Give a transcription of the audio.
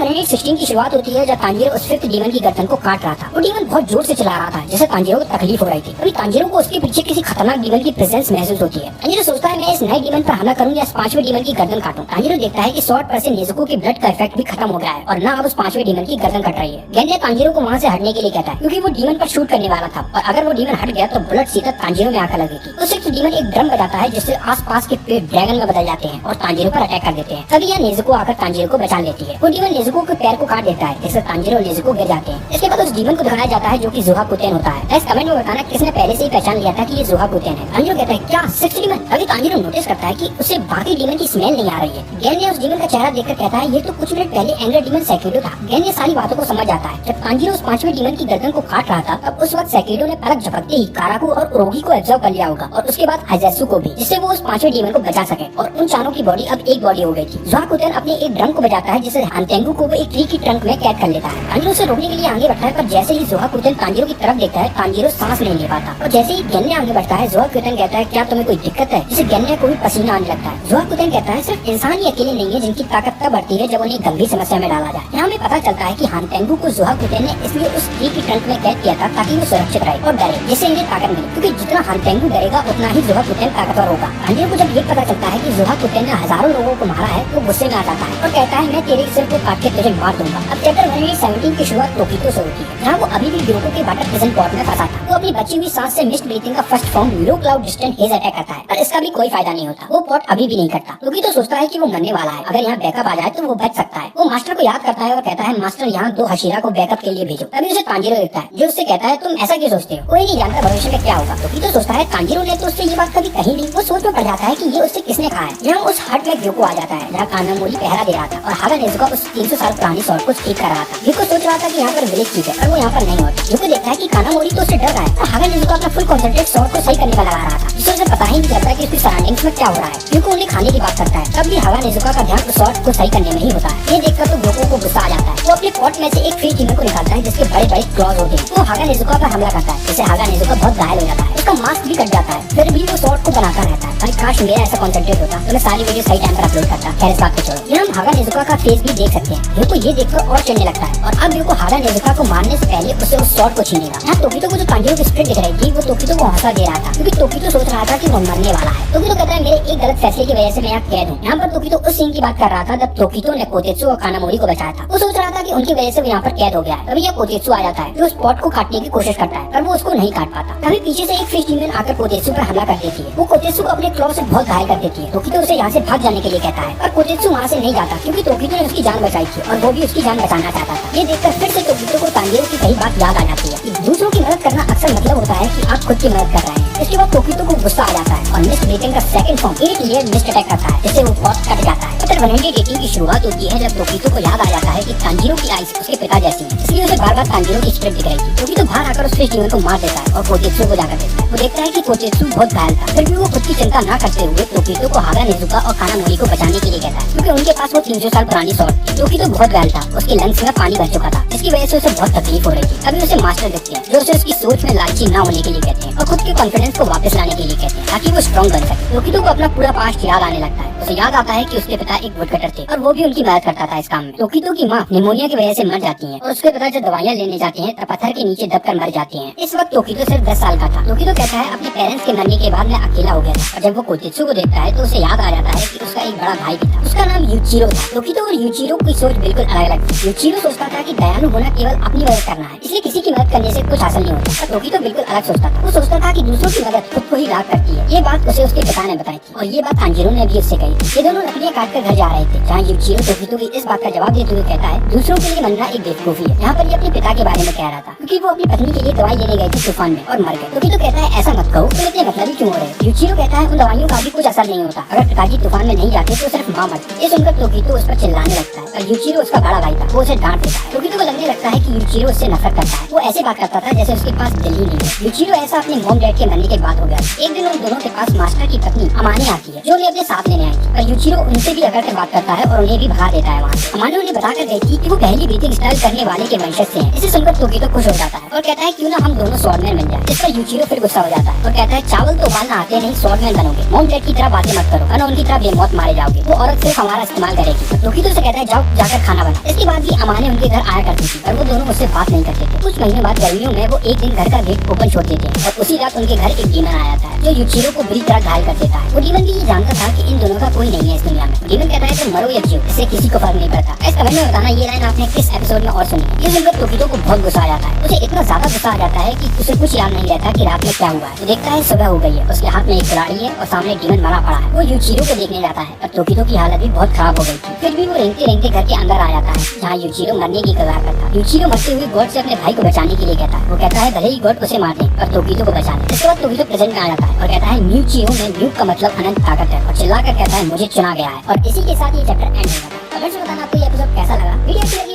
116 की शुरुआत होती है जब तांजीरो उस फिफ्थ डीमन की गर्दन को काट रहा था। वो डीमन बहुत जोर से चला रहा था जिससे तांजीरो को तकलीफ हो रही थी। अभी तांजीरो को उसके पीछे किसी खतरनाक डीमन की प्रेजेंस महसूस होती है। तांजीरो सोचता है मैं इस नए डीमन पर हमला करूं या इस पांचवें डीमन की गर्दन काटूं। तांजीरो देखता है कि स्वॉर्ड पर से नेज़ुको के ब्लड का इफेक्ट भी खत्म हो गया है और न अब उस पांचवें डीमन की गर्दन कट रही है। गेंडे तांजीरो को वहाँ से हटने के लिए कहता है क्योंकि वो डीमन पर शूट करने वाला था और अगर वो डीमन हट गया तो बुलेट सीधा तांजीरो में आकर लगेगी। तो सिक्स डीमन एक ड्रम बजाता है जिससे आसपास के पेड़ ड्रैगन में बदल जाते हैं और तांजीरो पर अटैक कर देते हैं। तभी यह नेज़ुको आकर तांजीरो को बचा लेती है। वो डीमन नेज़ुको के पैर को काट देता है जिससे तांजीरो और नेज़ुको गिर जाते हैं। इसके बाद उस डीमन को दिखाया जाता है जो कि ज़ुहाकुटेन होता है। इस कमेंट में बताना किसने पहले से ही पहचान लिया था कि ये ज़ुहाकुटेन है। तांजीरो कहता है क्या सिक्स डीमन? तभी तांजीरो नोटिस करता है कि उसे बाकी डीमन की स्मेल नहीं आ रही है। गेन ने उस डीमन का चेहरा देखकर कहता है ये तो कुछ मिनट पहले एंगर डीमन सेकेडो था। गेन ये सारी बातों को समझ आता है। जब तांजीरो उस पांचवें डीमन की गर्दन को काट रहा था तब उस वक्त सेकेडो ने पलक झपकते ही काराकू और उरोगी को एब्जॉर्ब कर लिया होगा और उसके बाद हाइजेत्सु को भी, जिससे वो उस पांचवें डीमन को बचा सके और उन चारों की बॉडी अब एक बॉडी हो गई थी। ज़ुहाकुटेन अपने एक ड्रम को बजाता है जिससे हानतेंगु को वो एक ट्री की ट्रंक में कैद कर लेता है। तांजीरो उसे रोकने के लिए आगे बढ़ता है पर जैसे ही ज़ुहाकुटेन तांजीरो की तरफ देखता है तांजीरो सांस नहीं ले पाता और जैसे ही गेन्ने आगे बढ़ता है ज़ुहाकुटेन कहता है क्या तुम्हें कोई दिक्कत है? जिससे गेन्ने को भी पसीना आने लगता है। ज़ुहाकुटेन कहता है सिर्फ इंसान ही अकेले नहीं है जिनकी ताकत तब बढ़ती है जब उन्हें गंभीर समस्या में डाला जाए। यहाँ हमें पता चलता है कि हानतेंगु को ज़ुहाकुटेन ने इसलिए उस ट्री की ट्रंक में कैद किया था ताकि वो सुरक्षित रहे और डरे, जिससे इन्हें ताकत मिले क्योंकि जितना हानतेंगु डरेगा उतना ही ज़ुहाकुटेन ताकतवर होगा। तांजीरो को जब ये पता चलता है कि ज़ुहाकुटेन ने हजारों लोगों को मारा है तो गुस्से में आ जाता है और कहता है मैं तेरे सिर को काट के तुझे मार दूंगा। अब चैप्टर 117 की शुरुआत टोकितो से होती है जहाँ वो अभी भी ग्योको के वाटर प्रिजन पॉट में फंसा था। वो अपनी बची हुई सांस से मिस्ट ब्रीथिंग का फर्स्ट फॉर्म लो क्लाउड डिस्टेंट हेज अटैक करता है पर इसका भी कोई फायदा नहीं होता। वो पॉट अभी भी नहीं करता। टोकितो सोचता है कि वो मरने वाला है, अगर यहाँ बैकअप आ जाए तो वो बच सकता है। वो मास्टर को याद करता है और कहता है मास्टर यहाँ 2 हशीरा को बैकअप के लिए भेजो। तभी उसे तांजीरो देखता है जो उससे कहता है तुम ऐसा क्यों सोचते हो? कोई नहीं जानता भविष्य में क्या होगा। टोकितो सोचता है तांजीरो ने तो उससे ये बात कभी कही नहीं। वो सोच में पड़ जाता है कि ये उससे किसने कहा है। यहाँ उस हट में ग्योको आ जाता है जहाँ कानामोरी पहरा दे रहा था और हागा नेज़ुका उस 300 साल पुरानी शॉट को ठीक कर रहा था। ग्योको सोच रहा था कि यहाँ पर विलेज चीज है और वो यहाँ पर नहीं होती। ग्योको देखता है कि कानामोरी तो उससे डर रहा है और हागा नेज़ुका अपना फुल कॉन्सेंट्रेट शॉट को सही करने का लगा रहा था जिससे उसे पता ही नहीं चलता कि उसकी सराउंडिंग्स में क्या हो रहा है। ग्योको उन्हें खाने की बात करता है तब भी हागा नेज़ुका का ध्यान उस शॉट को सही करने में ही होता है। ये देखकर तो ग्योको को गुस्सा आ जाता है। वो अपने पॉट में से एक फिश डीमन को निकालता है जिसके बड़े बड़े क्लॉज होते हैं। वो हागा नेज़ुका पर हमला करता है जिससे हागा नेज़ुका बहुत घायल हो जाता है। उसका मास्क भी कट जाता है फिर भी वो शॉट को बनाता रहता है। अरे काश मेरा ऐसा कॉन्सेंट्रेट होता तो मैं सारी वीडियो सही टाइम पर अपलोड करता। खैर इस बात को छोड़ो। यहाँ हम हागा नेज़ुका का फेस भी देख सकते हैं। ग्योको ये देखकर और चलने लगता है और अब ग्योको हागा नेज़ुका को मारने से पहले उससे उस शॉट को छीनेगा। यहाँ टोकितो को जो तांजीरो की स्प्रिट दिख रही थी वो टोकितो को हौसला दे रहा था क्योंकि टोकितो सोच रहा था कि वो मरने वाला है। टोकितो कहता है मेरे एक गलत फैसले की वजह से मैं यहाँ कैद हूँ। यहाँ पर टोकितो उस सीन की बात कर रहा था जब टोकितो ने कोतेत्सु और कानामोरी को बचाया था। वो सोच रहा था कि उनकी वजह से वो यहाँ पर कैद हो गया है। तभी यह कोतेत्सु आ जाता है जो उस पॉट को काटने की कोशिश करता है पर वो उसको नहीं काट पाता। तभी पीछे से एक फिश डीमन आकर कोतेत्सु पर हमला कर देती है। वो कोतेत्सु को अपने क्लॉ से बहुत घायल कर देती है। टोकितो उसे यहाँ से भाग जाने के लिए कहता है पर कोतेत्सु वहाँ से नहीं जाता क्योंकि टोकितो ने उसकी जान बचाई थी और वो भी उसकी जान बचाना चाहता था। ये देखकर फिर से टोकितो को तांजीरो की कही बात याद आ जाती है कि दूसरों की मदद करना अक्सर मतलब होता है कि आप खुद की मदद कर रहे हैं। इसके बाद टोकितो को गुस्सा आ जाता है और मिस्ट ब्रीथिंग का second form 8 layer mist attack करता है जिससे वो पॉट कट जाता है। चैप्टर 118 की शुरुआत होती है जब टोकितो को याद आ जाता है कि तांजीरो की आइस उसके पिता जैसी है, इसलिए उसे बार-बार तांजीरो की स्प्रिट दिख रही थी। टोकितो बाहर आकर उस फिश डीमन को मार देता है और कोतेत्सु को जाकर देखता है। वो देखता है कि कोतेत्सु बहुत घायल था फिर भी वो खुद की चिंता न करते हुए टोकितो को हागा नेज़ुका और कानामोरी को बचाने के लिए कहता है क्योंकि उनके पास वो 300 साल पुरानी शॉट थी। टोकितो बहुत घायल था, उसके लंग्स में पानी भर चुका था जिसकी वजह से उसे बहुत तकलीफ हो रही थी। अभी उसे मास्टर दिखते हैं जो उसे उसकी सोच में लालची न होने के लिए कहते हैं और खुद के कॉन्फिडेंस को वापस लाने के लिए कहते हैं ताकि वो स्ट्रॉन्ग बन सके। टोकितो को अपना पूरा पास्ट याद आने लगता है। उसे याद आता है कि उसके पिता एक वुडकटर थे और वो भी उनकी मदद करता था इस काम में। टोकितो की माँ निमोनिया की वजह से मर जाती है और उसके पिता जब दवाइयाँ लेने जाते हैं तब पत्थर के नीचे दबकर मर जाते हैं। इस वक्त टोकितो सिर्फ 10 साल का था। टोकितो कहता है अपने पेरेंट्स के मरने के बाद मैं अकेला हो गया था और जब वो कोतेत्सु को देखता है तो उसे याद आ जाता है कि उसका एक बड़ा भाई भी था, उसका नाम यूचिरो था। टोकितो और यूचिरो की सोच बिल्कुल अलग थी। यूचिरो सोचता था कि दयालु होना केवल अपनी मदद करना है, इसलिए किसी की मदद करने से कुछ हासिल नहीं होता। पर टोकितो बिल्कुल अलग सोचता था। वो सोचता था कि दूसरों की मदद खुद को ही लाभ करती है। ये बात उसे उसके पिता ने बताई थी और ये बात तांजीरो ने भी उससे कही। ये दोनों लकड़ियाँ काट कर घर जा रहे थे जहाँ यूचिरो टोकितो की इस बात का जवाब देते हुए कहता है दूसरों के लिए मरना एक बेवकूफी है। यहाँ पर ये अपने पिता के बारे में कह रहा था क्योंकि वो अपनी पत्नी के लिए दवाई लेने गए थे तूफान में और मर गए। टोकितो कहता है ऐसा मत कहो, तुम इतने मतलबी क्यों हो रहे? यूचिरो कहता है उन दवाइयों का भी कुछ असर नहीं होता, अगर पिताजी तूफान में नहीं जाते तो सिर्फ माँ मरती। ये सुनकर टोकितो उस पर चिल्लाने लगता है और यूचिरो उसका बड़ा भाई था, वो उसे डांट देता है। टोकितो को लगने लगता है कि यूचिरो उससे नफरत करता है। वो ऐसे बात करता था जैसे उसके पास दिल ही नहीं है। यूचिरो ऐसा अपने मॉम डैड के मरने के बाद हो गया। एक दिन उन दोनों के पास मास्टर की पत्नी अमाने आती है, जो उन्हें अपने साथ लेने आई थी, पर यूचिरो उनसे भी अगर बात करता है और उन्हें भी भगा देता है वहाँ। अमाने उन्हें बताकर गई थी कि वो पहली ब्रीथिंग स्टाइल करने वाले के वंशज से हैं। इसे सुनकर तोकितो खुश हो जाता है और कहता है क्यों ना हम दोनों स्वॉर्डमैन बन जाए। जिस पर यूचिरो फिर गुस्सा हो जाता है और कहता है चावल तो उबालना आते नहीं, स्वॉर्डमैन बनोगे। मॉम डैड की तरह बातें मत करो, वरना उनकी तरह बेमौत मारे जाओगे। वो औरत सिर्फ हमारा इस्तेमाल करेगी। तोकितो से कहता है जाओ जाकर खाना बना। इसके बाद भी अमाने उनके घर आया करती थी, पर वो दोनों उससे बात नहीं करते थे। कुछ महीने बाद गर्मियों में वो एक दिन घर का गेट ओपन छोड़ देते हैं और उसी रात उनके घर एक डीमन आ जाता है, जो यूचिरो को बुरी तरह घायल कर देता है। वो डीमन भी ये जानता था कि इन दोनों का कोई नहीं है इस दुनिया में। डीमन कहता है तुम मरो या जियो, इससे किसी को फर्क नहीं पड़ता। इस कमेंट में बताना ये लाइन आपने किस एपिसोड में और सुनी है। ये सुनकर तोकितो को बहुत गुस्सा आ जाता है। उसे इतना ज्यादा गुस्सा आ जाता है कि उसे कुछ याद नहीं रहता कि रात में क्या हुआ है। वो देखता है सुबह हो गई है, उसके हाथ में एक कुल्हाड़ी है और सामने डीमन मरा पड़ा है। वो यूचिरो को देखने जाता है, पर तोकितो की हालत भी बहुत खराब हो गई थी। फिर भी वो रेंगते रेंगते घर के अंदर आ जाता है, जहाँ यूचिरो मरने की कगार पर था। यूचिरो मरते हुए गॉड से अपने भाई को बचाने के लिए कहता है। वो कहता है भले ही गॉड उसे मार दे, पर तोकितो को बचा ले। इसके बाद तोकितो प्रेजेंट में आ जाता है और कहता है म्यूचियो में म्यू का मतलब अनंत ताकत है, और चिल्लाकर कहता है मुझे चुना गया है। और इसी के साथ ये चैप्टर एंड हो जाता है। कमेंट्स में बताना आपको ये एपिसोड कैसा लगा। वीडियो